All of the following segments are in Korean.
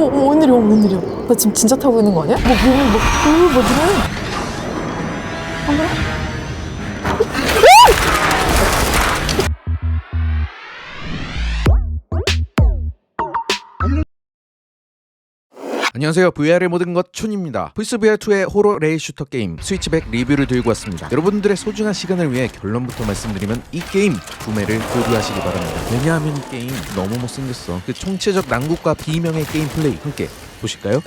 웬일이야, 웬일이야. 나 지금 진짜 타고 있는 거 아니야? 뭐 그래? 안녕하세요. VR의 모든 것 촌입니다. 플스 VR2의 호러 레일 슈터 게임 스위치백 리뷰를 들고 왔습니다. 여러분들의 소중한 시간을 위해 결론부터 말씀드리면 이 게임 구매를 고려하시기 바랍니다. 왜냐하면 이 게임 너무 못생겼어. 그 총체적 난국과 비명의 게임 플레이 함께 보실까요?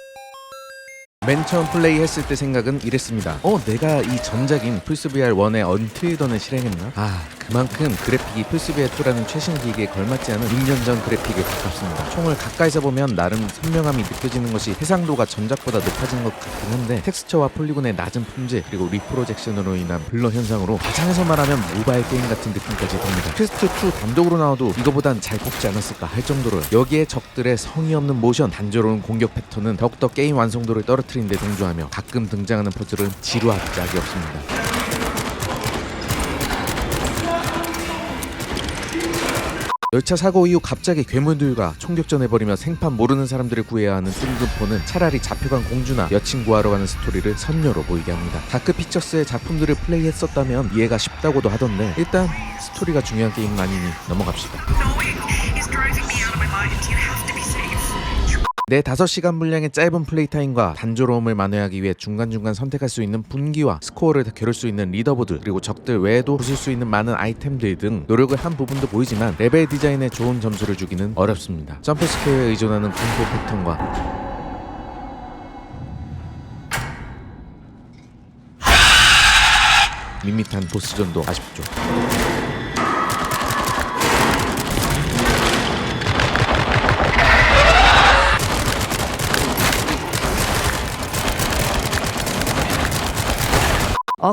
맨 처음 플레이했을 때 생각은 이랬습니다. 내가 이 전작인 플스VR 1의 언틸던을 실행했나? 그만큼 그래픽이 플스VR 2라는 최신 기기에 걸맞지 않은 6년 전 그래픽에 가깝습니다. 총을 가까이서 보면 나름 선명함이 느껴지는 것이 해상도가 전작보다 높아진 것 같긴 한데 텍스처와 폴리곤의 낮은 품질 그리고 리프로젝션으로 인한 블러 현상으로 가상에서 말하면 모바일 게임 같은 느낌까지 듭니다. 퀘스트2 단독으로 나와도 이거보단 잘 뽑지 않았을까 할 정도로 여기에 적들의 성의 없는 모션, 단조로운 공격 패턴은 더욱더 게임 완성도를 떨어뜨리는 데 동조하며 가끔 등장하는 퍼즐은 지루할 짝이 없습니다. 열차 사고 이후 갑자기 괴물들과 총격전해버리며 생판 모르는 사람들을 구해야 하는 뜬금포는 차라리 잡혀간 공주나 여친 구하러 가는 스토리를 선녀로 보이게 합니다. 다크피처스의 작품들을 플레이했었다면 이해가 쉽다고도 하던데 일단 스토리가 중요한 게임은 아니니 넘어갑시다. 내 5시간 분량의 짧은 플레이 타임과 단조로움을 만회하기 위해 중간중간 선택할 수 있는 분기와 스코어를 겨룰 수 있는 리더보드 그리고 적들 외에도 부술 수 있는 많은 아이템들 등 노력을 한 부분도 보이지만 레벨 디자인에 좋은 점수를 주기는 어렵습니다. 점프 스케일에 의존하는 공포 패턴과 밋밋한 보스전도 아쉽죠.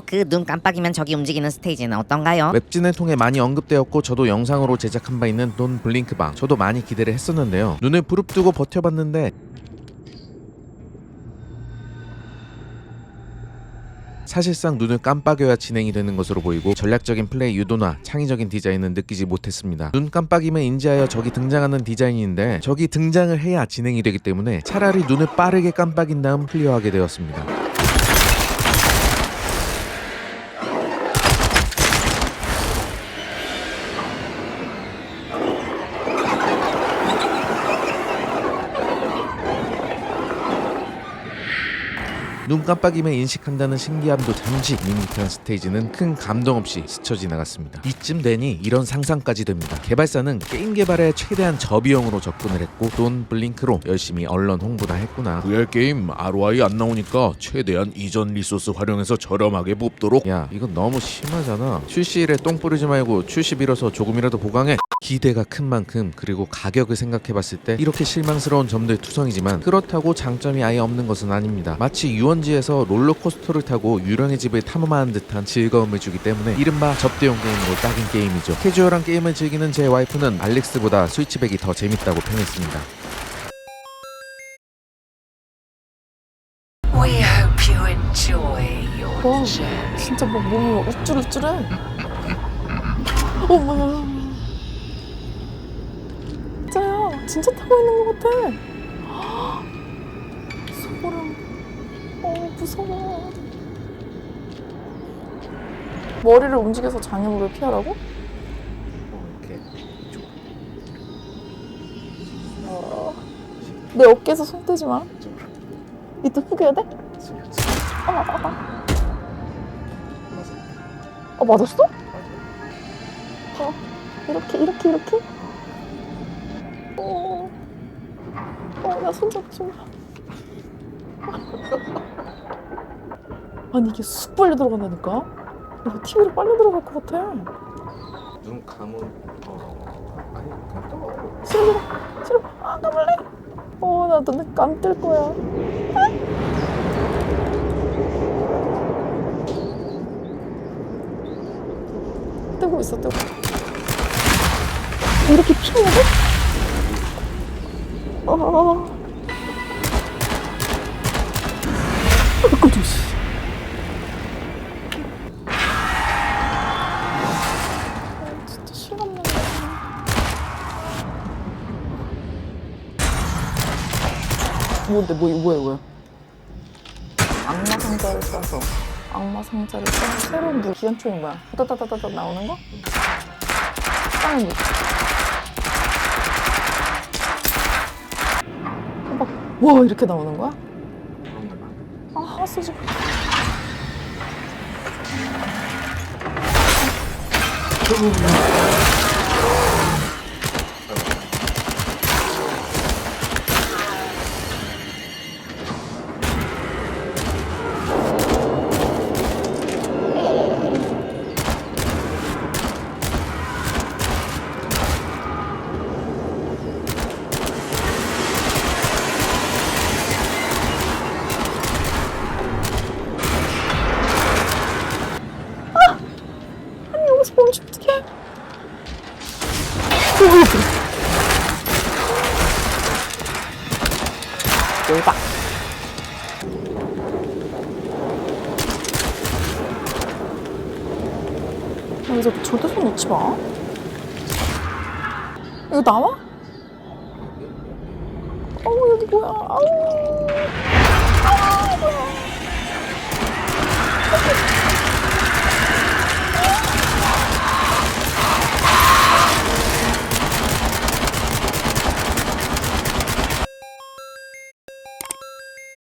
그 눈 깜빡이면 저기 움직이는 스테이지는 어떤가요? 웹진을 통해 많이 언급되었고 저도 영상으로 제작한 바 있는 돈 블링크방 저도 많이 기대를 했었는데요. 눈을 부릅뜨고 버텨봤는데 사실상 눈을 깜빡여야 진행이 되는 것으로 보이고 전략적인 플레이 유도나 창의적인 디자인은 느끼지 못했습니다. 눈 깜빡임을 인지하여 적이 등장하는 디자인인데 적이 등장을 해야 진행이 되기 때문에 차라리 눈을 빠르게 깜빡인 다음 클리어하게 되었습니다. 눈 깜빡임을 인식한다는 신기함도 잠시 밋밋한 스테이지는 큰 감동 없이 스쳐 지나갔습니다. 이쯤 되니 이런 상상까지 됩니다. 개발사는 게임 개발에 최대한 저비용으로 접근을 했고 돈 블링크로 열심히 언론 홍보나 했구나. VR 게임 ROI 안 나오니까 최대한 이전 리소스 활용해서 저렴하게 뽑도록. 야 이건 너무 심하잖아. 출시일에 똥 뿌리지 말고 출시 빌어서 조금이라도 보강해. 기대가 큰 만큼 그리고 가격을 생각해봤을 때 이렇게 실망스러운 점들 투성이지만 그렇다고 장점이 아예 없는 것은 아닙니다. 마치 유원지에서 롤러코스터를 타고 유령의 집을 탐험하는 듯한 즐거움을 주기 때문에 이른바 접대용 게임으로 딱인 게임이죠. 캐주얼한 게임을 즐기는 제 와이프는 알릭스보다 스위치백이 더 재밌다고 평했습니다. We hope you enjoy your journey. 진짜 막 몸이 우쭐우쭐해. 뭐야. 진짜 타고 있는 것 같아. 소름. 무서워. 머리를 움직여서 장애물을 피하라고? 내 어깨에서 손 떼지 마. 이때 숙여야 돼? 맞았어? 이렇게? 나 손 잡지 마. 아니 이게 쑥 빨려 들어간다니까? 이거 TV로 빨려 들어갈 것 같아. 눈 감은 아니 그냥 떠. 싫어. 감을래. 나 눈에 감뜰 거야. 뜨고 있어. 이렇게 피해야 돼? 깜짝이야. 진짜 실없네. 뭔데 뭐야? 악마 상자를 써서 새로운 무기 기관총이 뭐야? 따다다다다 나오는 거? 다른 무기. 와 이렇게 나오는 거야? 아 쏘지. 여기서 멈추면 어떡해? 대박. 여기서 절대 손 놓지 마. 이거 나와? 어우 여기 뭐야? 아우.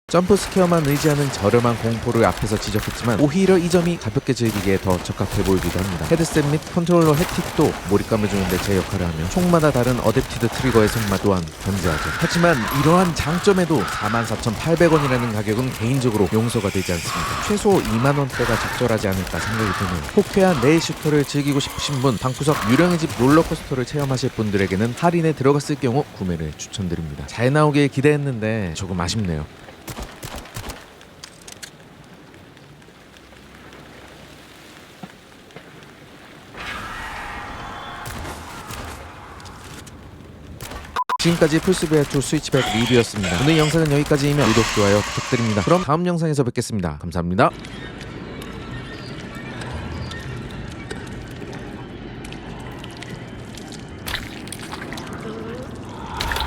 점프 스퀘어만 의지하는 저렴한 공포를 앞에서 지적했지만 오히려 이 점이 가볍게 즐기기에 더 적합해 보이기도 합니다. 헤드셋 및 컨트롤러 혜택도 몰입감을 주는데 제 역할을 하며 총마다 다른 어댑티드 트리거의 손맛 또한 견제하죠. 하지만 이러한 장점에도 44,800원이라는 가격은 개인적으로 용서가 되지 않습니다. 최소 2만원대가 적절하지 않을까 생각이 드네요. 호쾌한 레일 슈터를 즐기고 싶으신 분, 방구석 유령의 집 롤러코스터를 체험하실 분들에게는 할인에 들어갔을 경우 구매를 추천드립니다. 잘 나오길 기대했는데 조금 아쉽네요. 지금까지 플스VR2 스위치백 리뷰였습니다. 오늘 영상은 여기까지이며 구독, 좋아요 부탁드립니다. 그럼 다음 영상에서 뵙겠습니다. 감사합니다.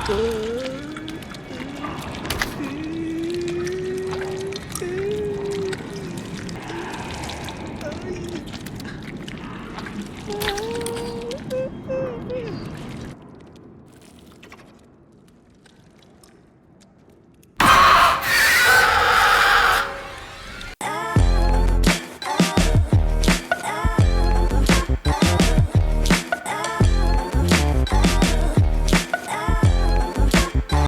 네.